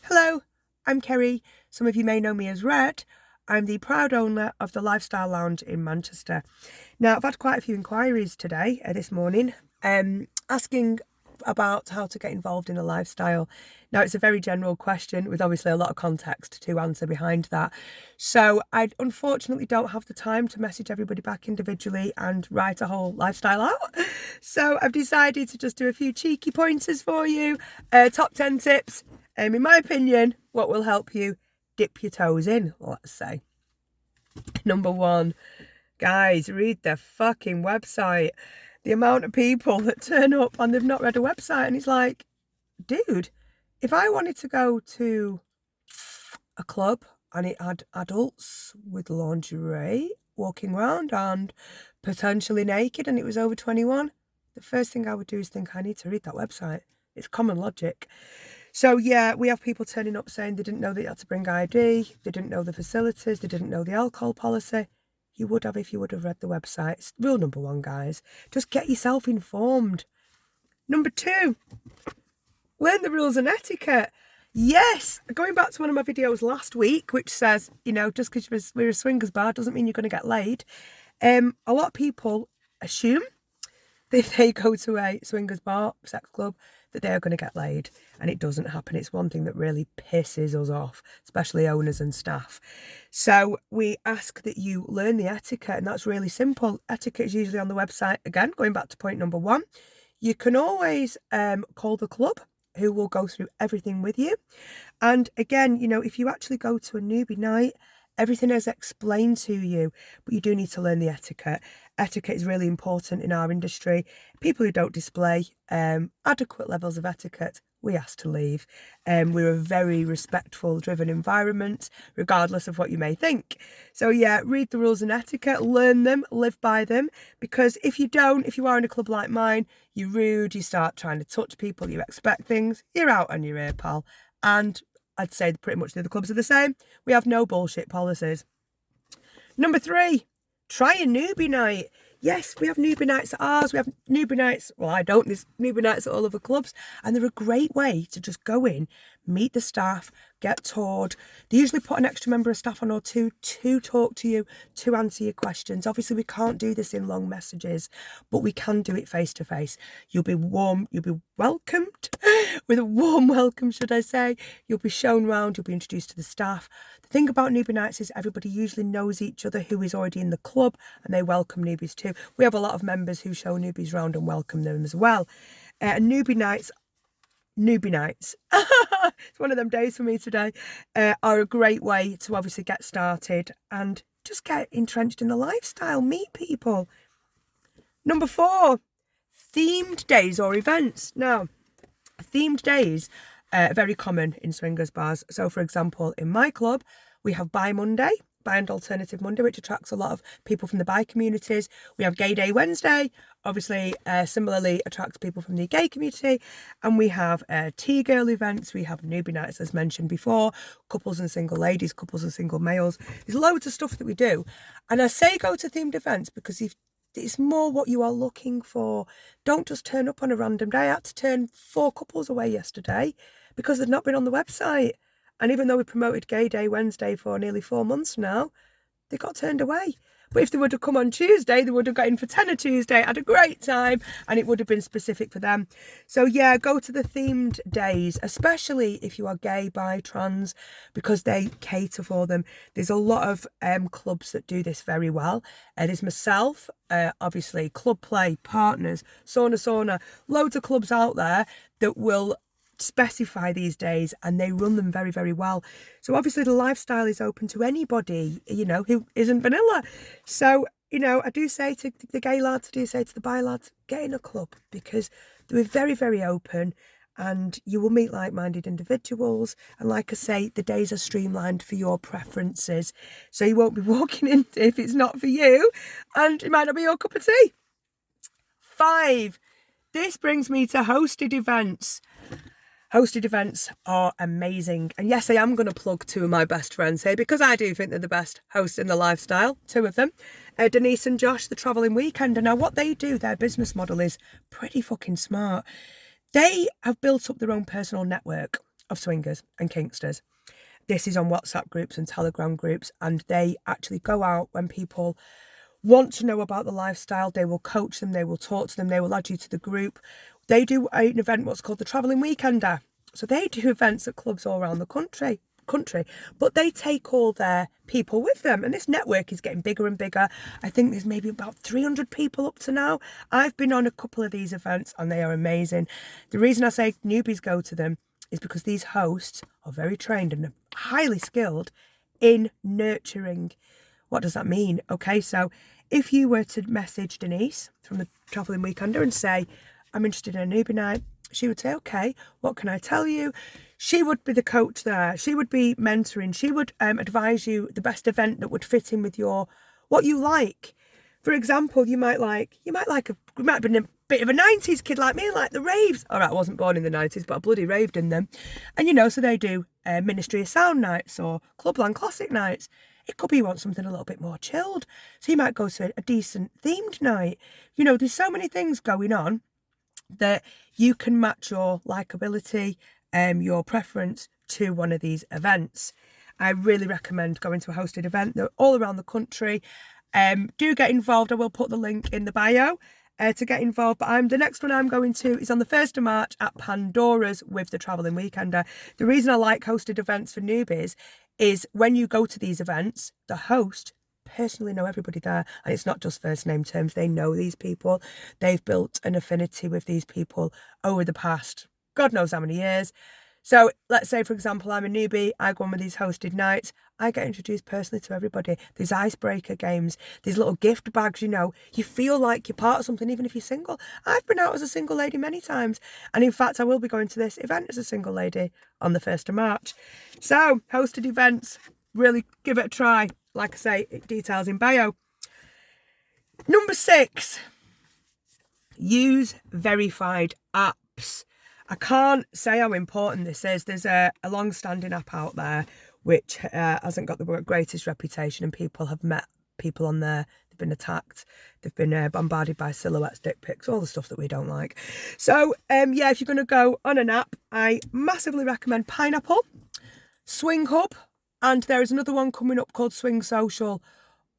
Hello, I'm Kerry. Some of you may know me as Red. I'm the proud owner of the Lifestyle Lounge in Manchester. Now, I've had quite a few inquiries today, this morning, asking about how to get involved in a lifestyle. Now, it's a very general question with obviously a lot of context to answer behind that. So I unfortunately don't have the time to message everybody back individually and write a whole lifestyle out. So I've decided to just do a few cheeky pointers for you, top 10 tips. In my opinion, what will help you dip your toes in, let's say. Number one, guys, read the fucking website. The amount of people that turn up and they've not read a website, and it's like, dude, if I wanted to go to a club and it had adults with lingerie walking around and potentially naked and it was over 21, the first thing I would do is think I need to read that website. It's common logic. So yeah, we have people turning up saying they didn't know that you had to bring ID, they didn't know the facilities, they didn't know the alcohol policy. You would have if you would have read the website. It's rule number one, guys. Just get yourself informed. Number two, learn the rules and etiquette. Yes, going back to one of my videos last week, which says, just because we're a swingers bar doesn't mean you're going to get laid. A lot of people assume that if they go to a swingers bar, sex club, that they are going to get laid, and it doesn't happen. It's one thing that really pisses us off, especially owners and staff. So we ask that you learn the etiquette, and that's really simple. Etiquette is usually on the website. Again, going back to point number one, you can always call the club, who will go through everything with you. And again, if you actually go to a newbie night, everything is explained to you, but you do need to learn the etiquette. Etiquette is really important in our industry. People who don't display adequate levels of etiquette, we ask to leave. We're a very respectful, driven environment, regardless of what you may think. So yeah, read the rules and etiquette, learn them, live by them, because if you are in a club like mine, you're rude, you start trying to touch people, you expect things, you're out on your ear, pal. And I'd say pretty much the other clubs are the same. We have no bullshit policies. Number three, try a newbie night. Yes, we have newbie nights at ours. We have newbie nights. Well, I don't. There's newbie nights at all other clubs. And they're a great way to just go in, meet the staff, get toured. They usually put an extra member of staff on or two to talk to you, to answer your questions. Obviously, we can't do this in long messages, but we can do it face to face. You'll be warm. You'll be welcomed with a warm welcome, should I say. You'll be shown round. You'll be introduced to the staff. The thing about newbie nights is everybody usually knows each other who is already in the club, and they welcome newbies too. We have a lot of members who show newbies round and welcome them as well. Newbie nights, it's one of them days for me today, are a great way to obviously get started and just get entrenched in the lifestyle, meet people. Number four, themed days or events. Now, themed days are very common in swingers bars. So for example, in my club, we have Bi and Alternative Monday, which attracts a lot of people from the bi communities. We have Gay Day Wednesday, obviously similarly attracts people from the gay community. And we have tea girl events. We have newbie nights, as mentioned before, couples and single ladies, couples and single males. There's loads of stuff that we do. And I say go to themed events because it's more what you are looking for. Don't just turn up on a random day. I had to turn 4 couples away yesterday because they'd not been on the website. And even though we promoted Gay Day Wednesday for nearly 4 months now, they got turned away. But if they would have come on Tuesday, they would have got in for 10 Tuesday, had a great time, and it would have been specific for them. So yeah, go to the themed days, especially if you are gay, bi, trans, because they cater for them. There's a lot of clubs that do this very well. There's myself, obviously, Club Play, Partners, Sauna, loads of clubs out there that will specify these days, and they run them very, very well. So obviously the lifestyle is open to anybody, who isn't vanilla. So, I do say to the gay lads, I do say to the bi lads, get in a club because they're very, very open and you will meet like-minded individuals. And like I say, the days are streamlined for your preferences. So you won't be walking in if it's not for you, and it might not be your cup of tea. 5, this brings me to hosted events. Hosted events are amazing. And yes, I am going to plug 2 of my best friends here because I do think they're the best hosts in the lifestyle. 2 of them. Denise and Josh, the Travelling Weekender. Now, what they do, their business model is pretty fucking smart. They have built up their own personal network of swingers and kinksters. This is on WhatsApp groups and Telegram groups, and they actually go out when people want to know about the lifestyle. They will coach them, they will talk to them, they will add you to the group. They do an event, what's called the Travelling Weekender. So they do events at clubs all around the country, but they take all their people with them, and this network is getting bigger and bigger. I think there's maybe about 300 people up to now. I've been on a couple of these events and they are amazing. The reason I say newbies go to them is because these hosts are very trained and highly skilled in nurturing. What does that mean? Okay, so if you were to message Denise from the Travelling Weekender and say, I'm interested in a newbie night, she would say, okay, what can I tell you? She would be the coach there. She would be mentoring. She would advise you the best event that would fit in with what you like. For example, you might have been a bit of a 90s kid like me, like the raves. All right, I wasn't born in the 90s, but I bloody raved in them. And, so they do Ministry of Sound nights or Clubland Classic nights. It could be you want something a little bit more chilled. So you might go to a decent themed night. There's so many things going on that you can match your likability, your preference to one of these events. I really recommend going to a hosted event. They're all around the country. Do get involved. I will put the link in the bio to get involved. But the next one I'm going to is on the 1st of March at Pandora's with the Travelling Weekender. The reason I like hosted events for newbies is when you go to these events, the host personally know everybody there, and it's not just first name terms. They know these people. They've built an affinity with these people over the past God knows how many years. So let's say, for example, I'm a newbie, I go on with these hosted nights, I get introduced personally to everybody. There's icebreaker games, there's little gift bags, you feel like you're part of something even if you're single. I've been out as a single lady many times, and in fact I will be going to this event as a single lady on the 1st of March. So hosted events, really give it a try. Like I say, details in bio. Number 6, use verified apps. I can't say how important this is. There's a long-standing app out there which hasn't got the greatest reputation, and people have met people on there. They've been attacked. They've been bombarded by silhouettes, dick pics, all the stuff that we don't like. So, if you're going to go on an app, I massively recommend Pineapple, Swing Hub, and there is another one coming up called Swing Social.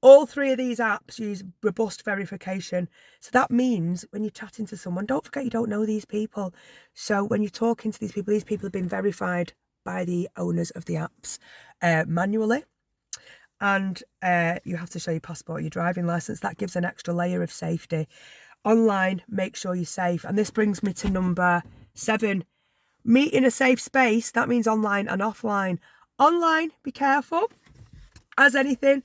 All 3 of these apps use robust verification. So that means when you're chatting to someone, don't forget you don't know these people. So when you're talking to these people have been verified by the owners of the apps manually. And you have to show your passport, your driving licence. That gives an extra layer of safety. Online, make sure you're safe. And this brings me to number 7. Meet in a safe space. That means online and offline. Online, be careful, as anything.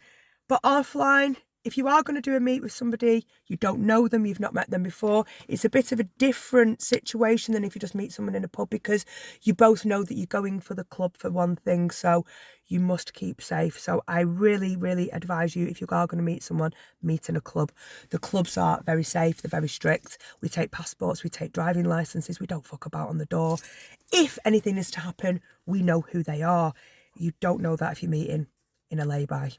But offline, if you are going to do a meet with somebody, you don't know them, you've not met them before, it's a bit of a different situation than if you just meet someone in a pub, because you both know that you're going for the club for one thing, so you must keep safe. So I really, really advise you, if you are going to meet someone, meet in a club. The clubs are very safe, they're very strict. We take passports, we take driving licences, we don't fuck about on the door. If anything is to happen, we know who they are. You don't know that if you're meeting in a lay-by.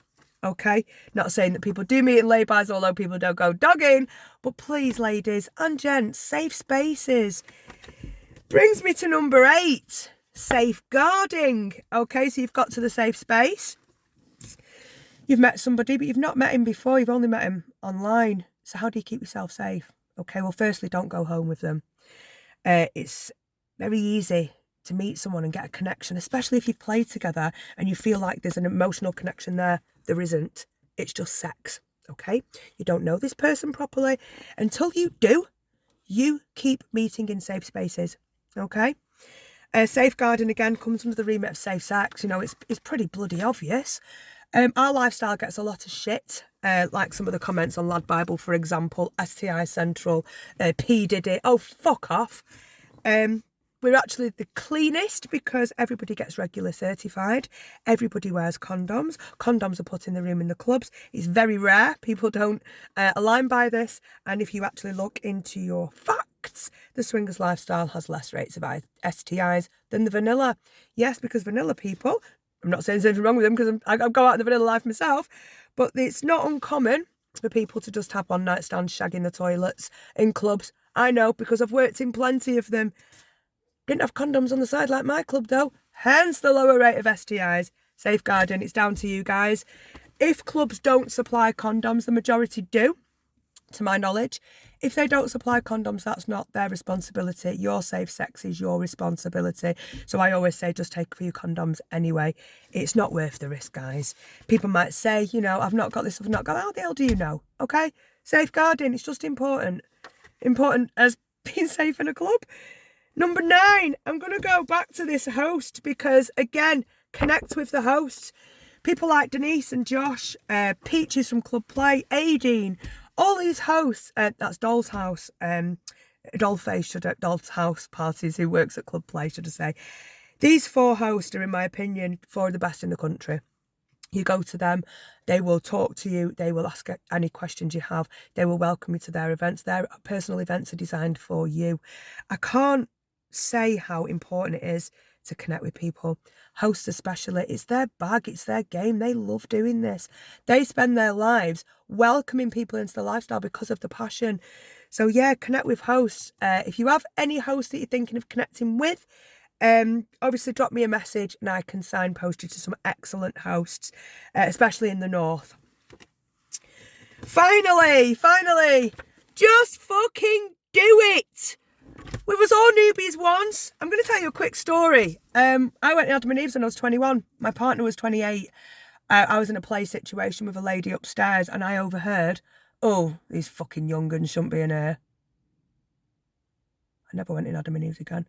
Okay, not saying that people do meet in lay-bys, although people don't go dogging, but please, ladies and gents, safe spaces. Brings me to number 8, safeguarding. Okay, so you've got to the safe space. You've met somebody, but you've not met him before. You've only met him online. So how do you keep yourself safe? Okay, well, firstly, don't go home with them. It's very easy to meet someone and get a connection, especially if you've played together and you feel like there's an emotional connection there. There isn't. It's just sex, okay? You don't know this person properly. Until you do, you keep meeting in safe spaces, okay? Safeguarding, again, comes under the remit of safe sex. It's pretty bloody obvious. Our lifestyle gets a lot of shit, like some of the comments on Lad Bible, for example, STI Central, P. Diddy, oh, fuck off. We're actually the cleanest because everybody gets regular certified. Everybody wears condoms. Condoms are put in the room in the clubs. It's very rare. People don't align by this. And if you actually look into your facts, the swingers lifestyle has less rates of STIs than the vanilla. Yes, because vanilla people, I'm not saying there's anything wrong with them because I go out in the vanilla life myself, but it's not uncommon for people to just have one night stands shagging the toilets in clubs. I know, because I've worked in plenty of them. Didn't have condoms on the side like my club though. hence the lower rate of STIs. Safeguarding, it's down to you guys. If clubs don't supply condoms, the majority do, to my knowledge. If they don't supply condoms, that's not their responsibility. Your safe sex is your responsibility. So I always say just take a few condoms anyway. It's not worth the risk, guys. People might say, you know, I've not got this, I've not got that. How the hell do you know? Okay? Safeguarding, it's just important. Important as being safe in a club. Number 9, I'm going to go back to this host because, again, connect with the hosts. People like Denise and Josh, Peaches from Club Play, Aideen, all these hosts, that's Doll's House, Doll's House Parties, who works at Club Play, should I say. These 4 hosts are, in my opinion, 4 of the best in the country. You go to them, they will talk to you, they will ask any questions you have, they will welcome you to their events. Their personal events are designed for you. I can't say how important it is to connect with people. Hosts especially, it's their bag, it's their game. They love doing this. They spend their lives welcoming people into the lifestyle because of the passion. So yeah, connect with hosts. If you have any hosts that you're thinking of connecting with, obviously drop me a message and I can signpost you to some excellent hosts, especially in the north. Finally, just fucking do it. We was all newbies once. I'm going to tell you a quick story. I went to Adam and Eve's when I was 21. My partner was 28. I was in a play situation with a lady upstairs and I overheard, oh, these fucking young uns shouldn't be in here. I never went in Adam and Eve's again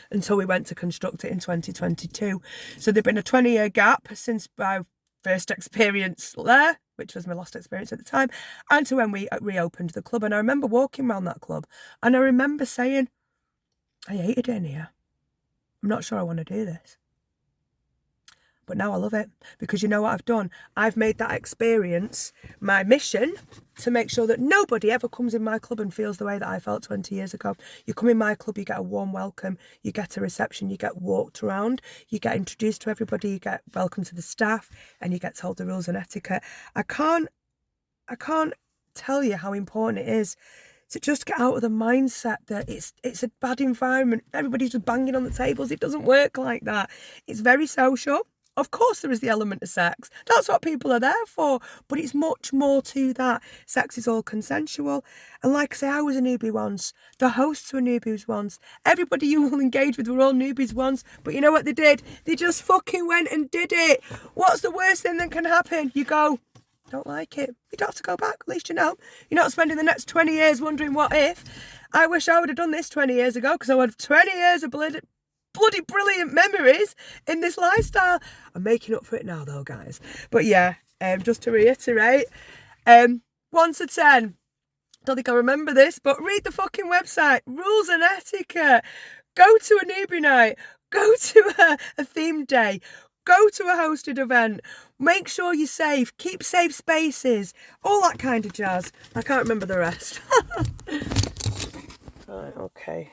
until we went to construct it in 2022. So there'd been a 20-year gap since my first experience there, which was my last experience at the time, and to when we reopened the club. And I remember walking around that club and I remember saying, I hated it in here. I'm not sure I want to do this. But now I love it because you know what I've done? I've made that experience my mission to make sure that nobody ever comes in my club and feels the way that I felt 20 years ago. You come in my club, you get a warm welcome, you get a reception, you get walked around, you get introduced to everybody, you get welcome to the staff, and you get told the rules and etiquette. I can't tell you how important it is to just get out of the mindset that it's a bad environment. Everybody's just banging on the tables. It doesn't work like that. It's very social. Of course there is the element of sex. That's what people are there for. But it's much more to that. Sex is all consensual. And like I say, I was a newbie once. The hosts were newbies once. Everybody you will engage with were all newbies once. But you know what they did? They just fucking went and did it. What's the worst thing that can happen? You go, don't like it. You don't have to go back. At least you know. You're not spending the next 20 years wondering what if. I wish I would have done this 20 years ago because I would have 20 years of bloody brilliant memories in this lifestyle. I'm making up for it now though, guys. But yeah, just to reiterate, 1 to 10. Don't think I remember this, but read the fucking website. Rules and etiquette. Go to a newbie night. Go to a themed day. Go to a hosted event. Make sure you're safe. Keep safe spaces. All that kind of jazz. I can't remember the rest. Right, okay.